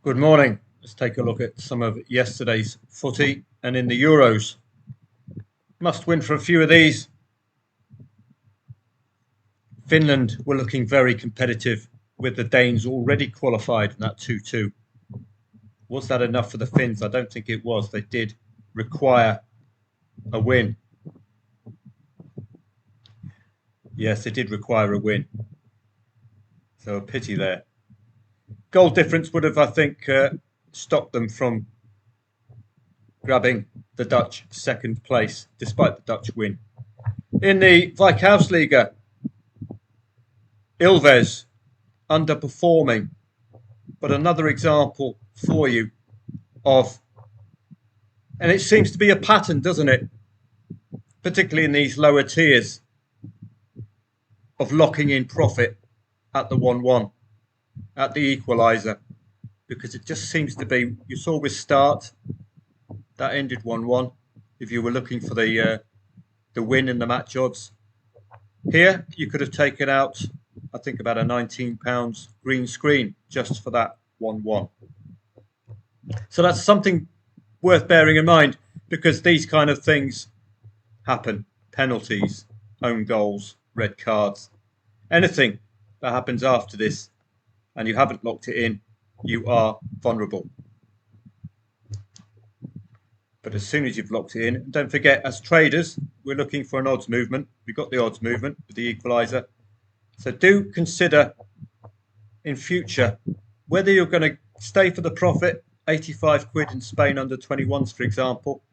Good morning. Let's take a look at some of yesterday's footy and in the Euros. Must win for a few of these. Finland were looking very competitive with the Danes already qualified in that 2-2. Was that enough for the Finns? I don't think it was. They did require a win. Yes, they did require a win. So a pity there. Goal difference would have, I think, stopped them from grabbing the Dutch second place, despite the Dutch win. In the Veikkausliiga, Ilves underperforming, but another example for you of, and it seems to be a pattern, doesn't it? Particularly in these lower tiers, of locking in profit at the 1-1. At the equaliser, because it just seems to be, you saw with Start, that ended 1-1, if you were looking for the win in the match odds. Here, you could have taken out, I think, about a £19 green screen just for that 1-1. So that's something worth bearing in mind, because these kind of things happen. Penalties, own goals, red cards, anything that happens after this, and you haven't locked it in, you are vulnerable. But as soon as you've locked it in, and don't forget, as traders, we're looking for an odds movement. We've got the odds movement with the equaliser. So do consider in future whether you're going to stay for the profit, 85 quid in Spain under 21s, for example,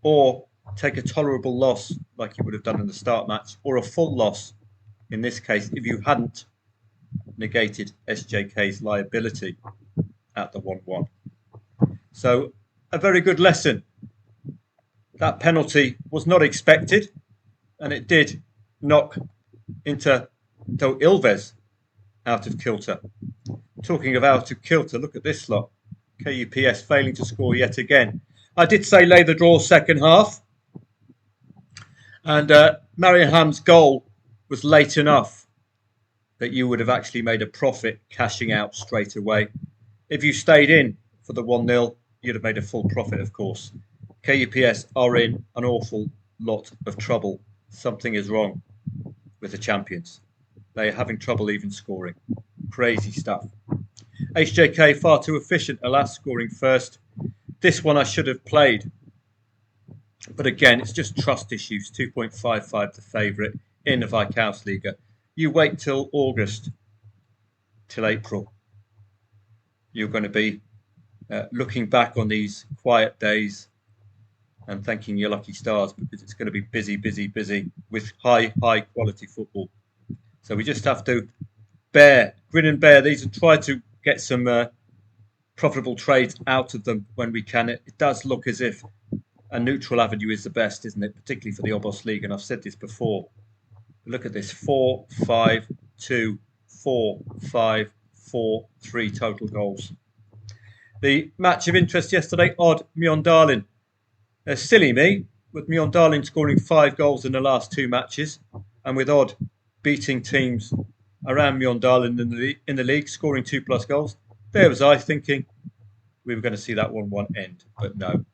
or take a tolerable loss like you would have done in the Start match, or a full loss in this case if you hadn't negated SJK's liability at the 1-1. So a very good lesson. That penalty was not expected, and it did knock Ilves out of kilter. Talking of out of kilter, look at this lot. KUPS failing to score yet again. I did say lay the draw second half, and Marianham's goal was late enough that you would have actually made a profit cashing out straight away. If you stayed in for the 1-0, you'd have made a full profit, of course. KUPS are in an awful lot of trouble. Something is wrong with the champions. They are having trouble even scoring. Crazy stuff. HJK far too efficient, alas, scoring first. This one I should have played. But again, it's just trust issues. 2.55 the favourite in the Veikkausliiga. You wait till August, till April. You're going to be looking back on these quiet days and thanking your lucky stars, because it's going to be busy, busy, busy with high quality football. So we just have to grin and bear these and try to get some profitable trades out of them when we can. It does look as if a neutral avenue is the best, isn't it? Particularly for the obosligaen, and I've said this before. Look at this, 4, 5, 2, 4, 5, 4, 3 total goals. The match of interest yesterday, Odd Mjøndalen. Silly me, with Mjøndalen scoring 5 goals in the last 2 matches, and with Odd beating teams around Mjøndalen in the league, scoring 2+ goals. There was I thinking we were going to see that 1-1 end, but no.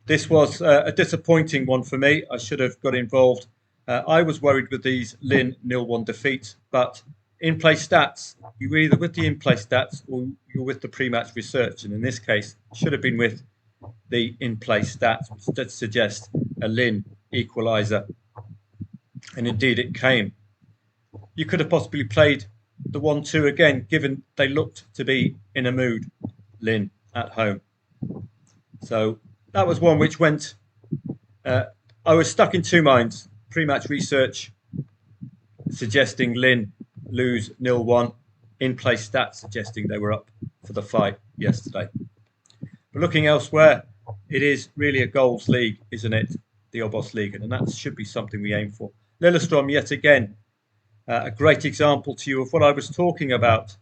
This was a disappointing one for me. I should have got involved. I was worried with these Lyn 0-1 defeats, but in-play stats, you were either with the in-play stats or you're with the pre-match research, and in this case, should have been with the in-play stats, which did suggest a Lyn equaliser, and indeed it came. You could have possibly played the 1-2 again, given they looked to be in a mood, Lyn at home. So that was one which went, I was stuck in two minds. Pre-match research suggesting Lyn lose 0-1, in-play stats suggesting they were up for the fight yesterday. But looking elsewhere, it is really a goals league, isn't it? The obosligaen, and that should be something we aim for. Lillestrøm yet again, a great example to you of what I was talking about,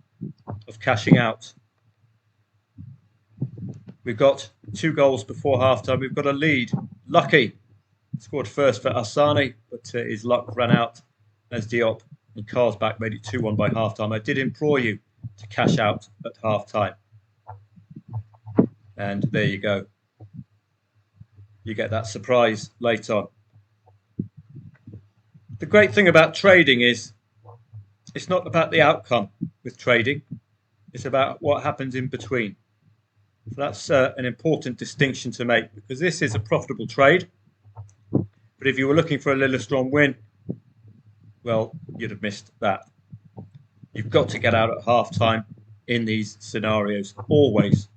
of cashing out. We've got 2 goals before halftime. We've got a lead. Lucky scored first for Asani, but his luck ran out as Diop and Carlsbach made it 2-1 by halftime. I did implore you to cash out at halftime. And there you go. You get that surprise late on. The great thing about trading is it's not about the outcome with trading. It's about what happens in between. So that's an important distinction to make, because this is a profitable trade. But if you were looking for a little strong win, well, you'd have missed that. You've got to get out at half time in these scenarios, always.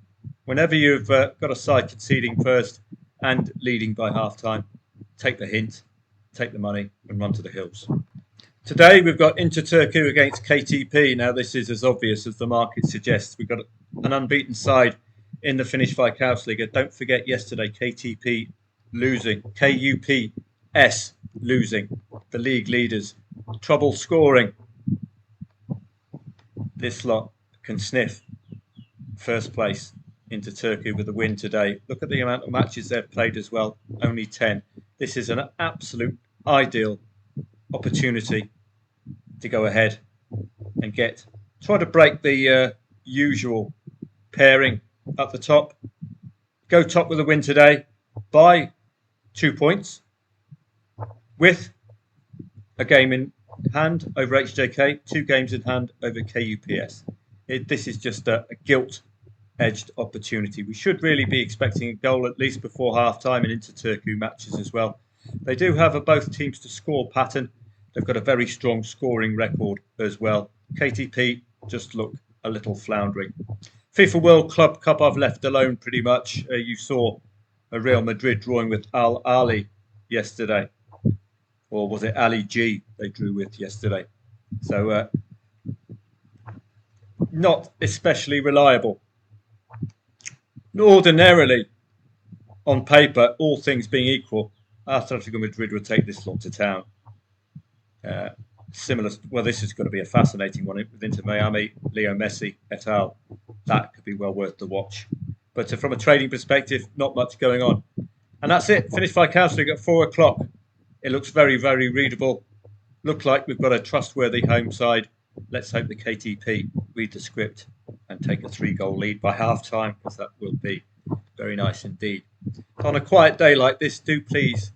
Whenever you've got a side conceding first and leading by half time, take the hint, take the money and run to the hills. Today we've got Inter Turku against KTP. Now this is as obvious as the market suggests. We've got an unbeaten side in the Finnish Veikkausliiga. Don't forget yesterday KTP losing, KUPS losing, the league leaders. Trouble scoring. This lot can sniff first place into Turku with a win today. Look at the amount of matches they've played as well, only 10. This is an absolute ideal opportunity to go ahead and try to break the usual pairing up the top. Go top with a win today by 2 points with a game in hand over HJK, 2 games in hand over KUPS. This is just a gilt-edged opportunity. We should really be expecting a goal at least before half-time in Inter Turku matches as well. They do have a both teams to score pattern. They've got a very strong scoring record as well. KTP just look a little floundering. FIFA World Club Cup I've left alone pretty much. You saw a Real Madrid drawing with Al Ali yesterday. Or was it Ali G they drew with yesterday? So not especially reliable. Ordinarily, on paper, all things being equal, Atletico Madrid would take this lot to town. Similar, well, this is going to be a fascinating one with Inter Miami, Leo Messi et al. That could be well worth the watch. But from a trading perspective, not much going on. And that's it. Finished Veikkausliiga at 4 o'clock. It looks very, very readable. Looks like we've got a trustworthy home side. Let's hope the KTP read the script and take a 3-goal lead by half-time, because that will be very nice indeed. On a quiet day like this, do please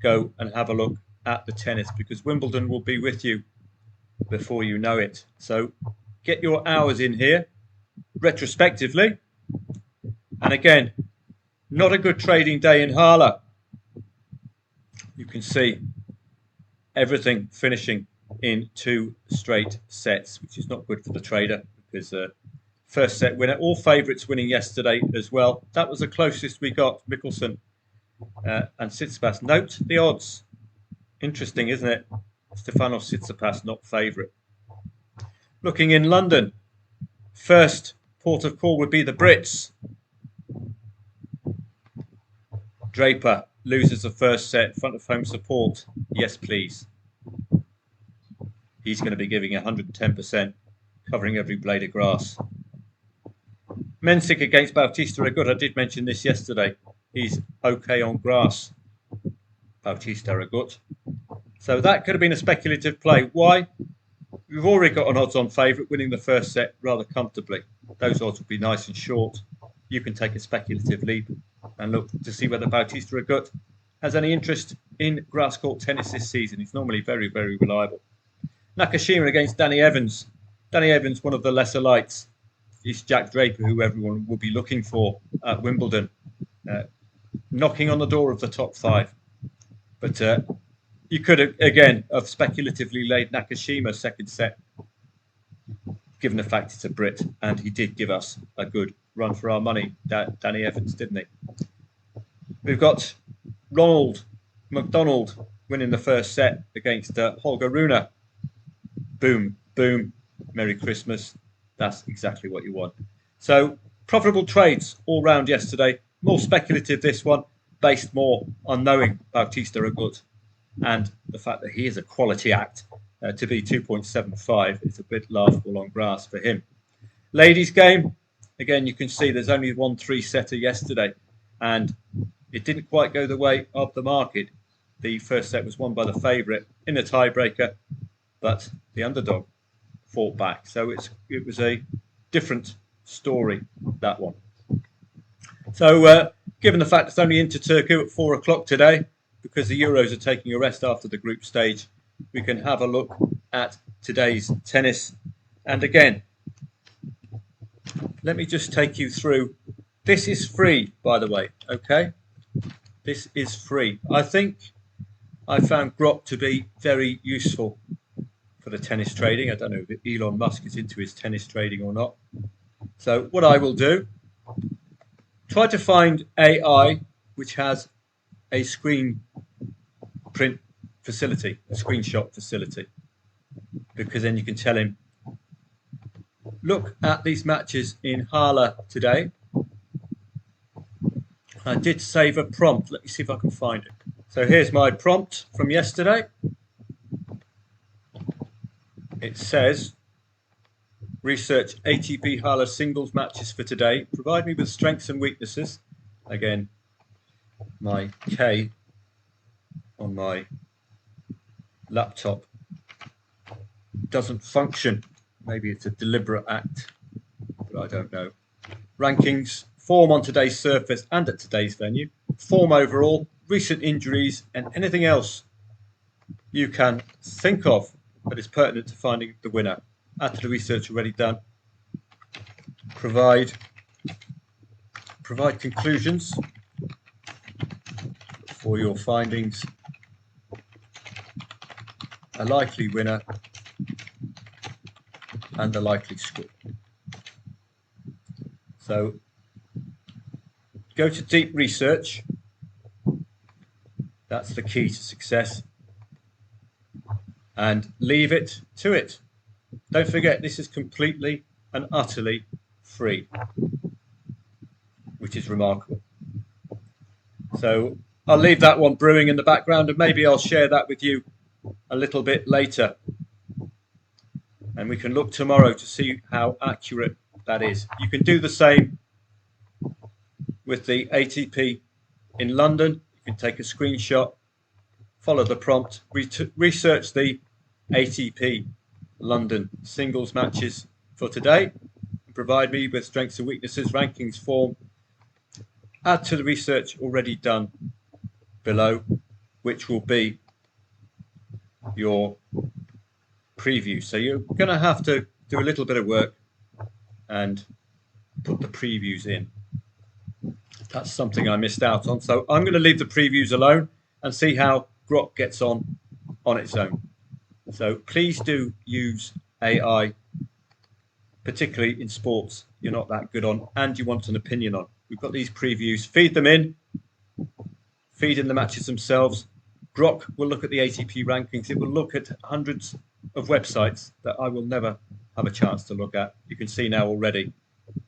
go and have a look at the tennis, because Wimbledon will be with you before you know it. So get your hours in here retrospectively. And again, not a good trading day in Hala. You can see everything finishing in 2 straight sets, which is not good for the trader, because first set winner, all favourites winning yesterday as well. That was the closest we got, Mikkelsen and Tsitsipas. Note the odds. Interesting, isn't it? Stefanos Tsitsipas not favourite. Looking in London, first port of call would be the Brits. Draper loses the first set, front of home support. Yes, please. He's going to be giving 110%, covering every blade of grass. Mensik against Bautista Agut. I did mention this yesterday. He's okay on grass. Bautista Agut. So that could have been a speculative play. Why? We've already got an odds-on favourite winning the first set rather comfortably. Those odds will be nice and short. You can take a speculative lead and look to see whether Bautista Agut has any interest in grass court tennis this season. He's normally very, very reliable. Nakashima against Danny Evans. Danny Evans, one of the lesser lights. He's Jack Draper, who everyone will be looking for at Wimbledon. Knocking on the door of the top 5. But you could, again, have speculatively laid Nakashima second set, given the fact it's a Brit. And he did give us a good run for our money, Danny Evans, didn't he? We've got Ronald McDonald winning the first set against Holger Rune. Boom, boom, Merry Christmas. That's exactly what you want. So, profitable trades all round yesterday. More speculative this one, based more on knowing Bautista Agut and the fact that he is a quality act. To be 2.75 is a bit laughable on grass for him. Ladies' game, again, you can see there's only 1 3-setter yesterday, and it didn't quite go the way of the market. The first set was won by the favourite in a tiebreaker, but the underdog fought back. So it was a different story, that one. So given the fact it's only into Turku at 4 o'clock today, because the Euros are taking a rest after the group stage, we can have a look at today's tennis. And again, let me just take you through. This is free, by the way, okay? This is free. I think I found Grok to be very useful for the tennis trading. I don't know if Elon Musk is into his tennis trading or not. So what I will do, try to find AI which has a screen print facility, a screenshot facility, because then you can tell him, look at these matches in Hala today. I did save a prompt. Let me see if I can find it. So here's my prompt from yesterday. It says, research ATP Hala singles matches for today. Provide me with strengths and weaknesses. Again, my K on my laptop doesn't function. Maybe it's a deliberate act, but I don't know. Rankings, form on today's surface and at today's venue, form overall, recent injuries, and anything else you can think of that is pertinent to finding the winner. Add to the research already done. Provide conclusions for your findings. A likely winner and the likely score. So go to deep research. That's the key to success. And leave it to it. Don't forget, this is completely and utterly free, which is remarkable. So I'll leave that one brewing in the background, and maybe I'll share that with you a little bit later. And we can look tomorrow to see how accurate that is. You can do the same with the ATP in London. You can take a screenshot, follow the prompt, research the ATP London singles matches for today, and provide me with strengths and weaknesses, rankings, form. Add to the research already done below, which will be your preview. So you're going to have to do a little bit of work and put the previews in. That's something I missed out on. So I'm going to leave the previews alone and see how Grok gets on its own. So please do use AI, particularly in sports you're not that good on and you want an opinion on. We've got these previews. Feed them in. Feed in the matches themselves. Grok will look at the ATP rankings. It will look at hundreds of websites that I will never have a chance to look at. You can see now already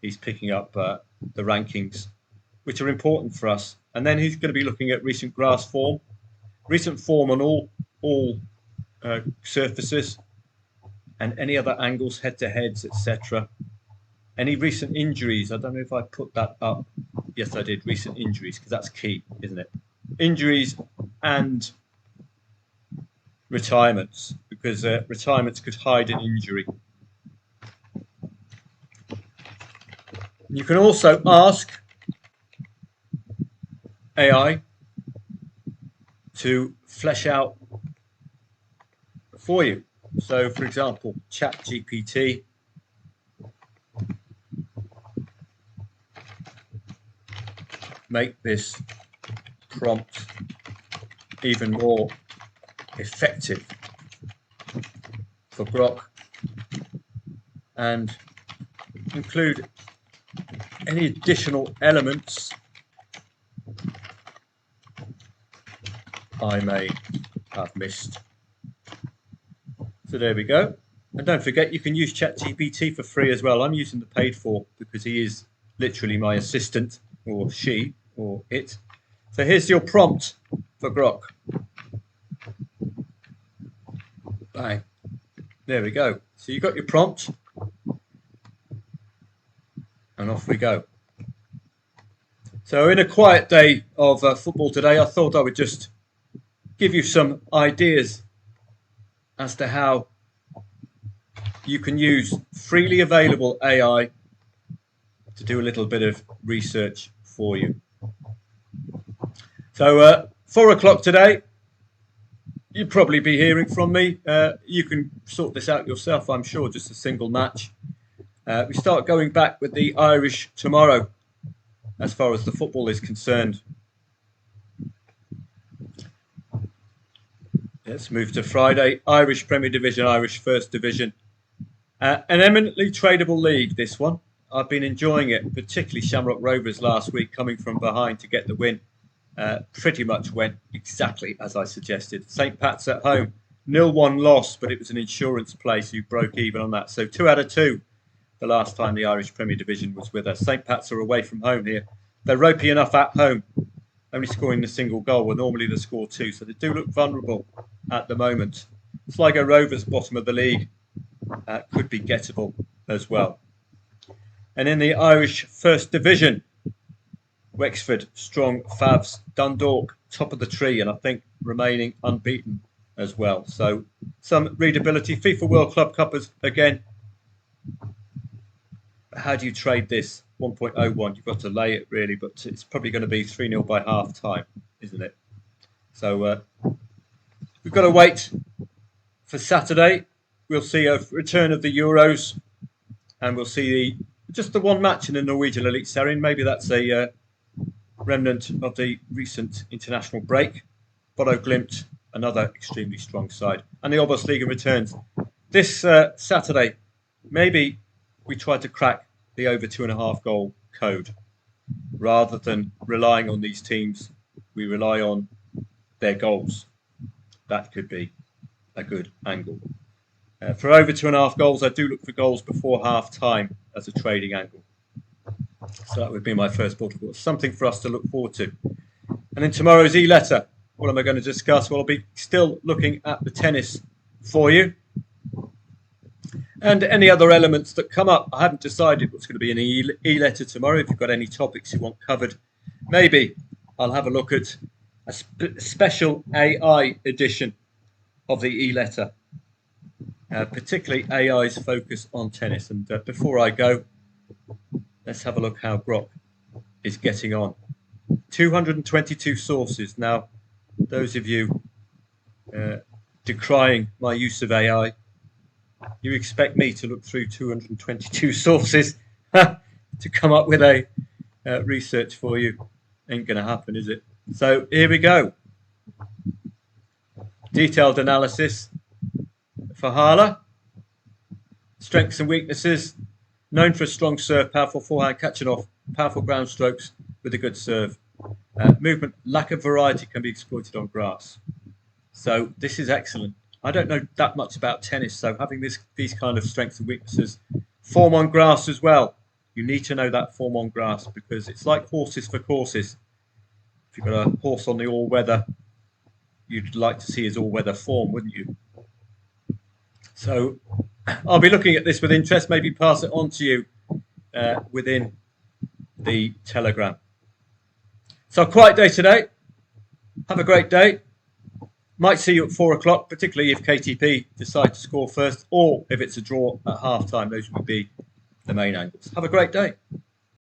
he's picking up the rankings, which are important for us. And then he's going to be looking at recent grass form, recent form on all surfaces, and any other angles, head-to-heads, etc. Any recent injuries. I don't know if I put that up. Yes, I did. Recent injuries, because that's key, isn't it? Injuries and retirements, because retirements could hide an injury. You can also ask AI to flesh out for you. So, for example, ChatGPT. Make this prompt even more effective for Grok, and include any additional elements I may have missed. So there we go. And don't forget, you can use ChatGPT for free as well. I'm using the paid for because he is literally my assistant, or she, or it. So here's your prompt for Grok. Bang. There we go. So you got your prompt, and off we go. So in a quiet day of football today, I thought I would just give you some ideas as to how you can use freely available AI to do a little bit of research for you. So 4 o'clock today, you'll probably be hearing from me. You can sort this out yourself, I'm sure, just a single match. We start going back with the Irish tomorrow, as far as the football is concerned. Let's move to Friday. Irish Premier Division, Irish First Division. An eminently tradable league, this one. I've been enjoying it, particularly Shamrock Rovers last week, coming from behind to get the win. Pretty much went exactly as I suggested. St. Pat's at home, 0-1 loss, but it was an insurance play, so you broke even on that. So 2 out of 2 the last time the Irish Premier Division was with us. St. Pat's are away from home here. They're ropey enough at home, only scoring a single goal, where normally they score 2, so they do look vulnerable at the moment. Sligo Rovers, bottom of the league, could be gettable as well. And in the Irish First Division, Wexford, strong Favs, Dundalk, top of the tree, and I think remaining unbeaten as well. So some readability. FIFA World Club Cuppers again. How do you trade this? 1.01. You've got to lay it really, but it's probably going to be 3-0 by half time, isn't it? So we've got to wait for Saturday. We'll see a return of the Euros, and we'll see just the one match in the Norwegian Elite Series. Maybe that's a remnant of the recent international break. Bodo Glimt, another extremely strong side. And the Obosligaen returns. This Saturday, maybe we try to crack the over 2.5 goal code. Rather than relying on these teams, we rely on their goals. That could be a good angle. For over 2.5 goals, I do look for goals before half time as a trading angle. So that would be my first protocol. Something for us to look forward to. And in tomorrow's e-letter, what am I going to discuss? Well, I'll be still looking at the tennis for you. And any other elements that come up. I haven't decided what's going to be in the e-letter tomorrow. If you've got any topics you want covered, maybe I'll have a look at a special AI edition of the e-letter. Particularly AI's focus on tennis. And before I go, let's have a look how Grok is getting on. 222 sources. Now, those of you decrying my use of AI, you expect me to look through 222 sources to come up with a research for you. Ain't going to happen, is it? So here we go. Detailed analysis for Hala. Strengths and weaknesses. Known for a strong serve, powerful forehand, catching off, powerful ground strokes with a good serve. Movement, lack of variety can be exploited on grass. So this is excellent. I don't know that much about tennis, so having these kind of strengths and weaknesses. Form on grass as well. You need to know that form on grass because it's like horses for courses. If you've got a horse on the all-weather, you'd like to see his all-weather form, wouldn't you? So I'll be looking at this with interest, maybe pass it on to you within the Telegram. So a quiet day today. Have a great day. Might see you at 4 o'clock, particularly if KTP decide to score first or if it's a draw at half time. Those would be the main angles. Have a great day.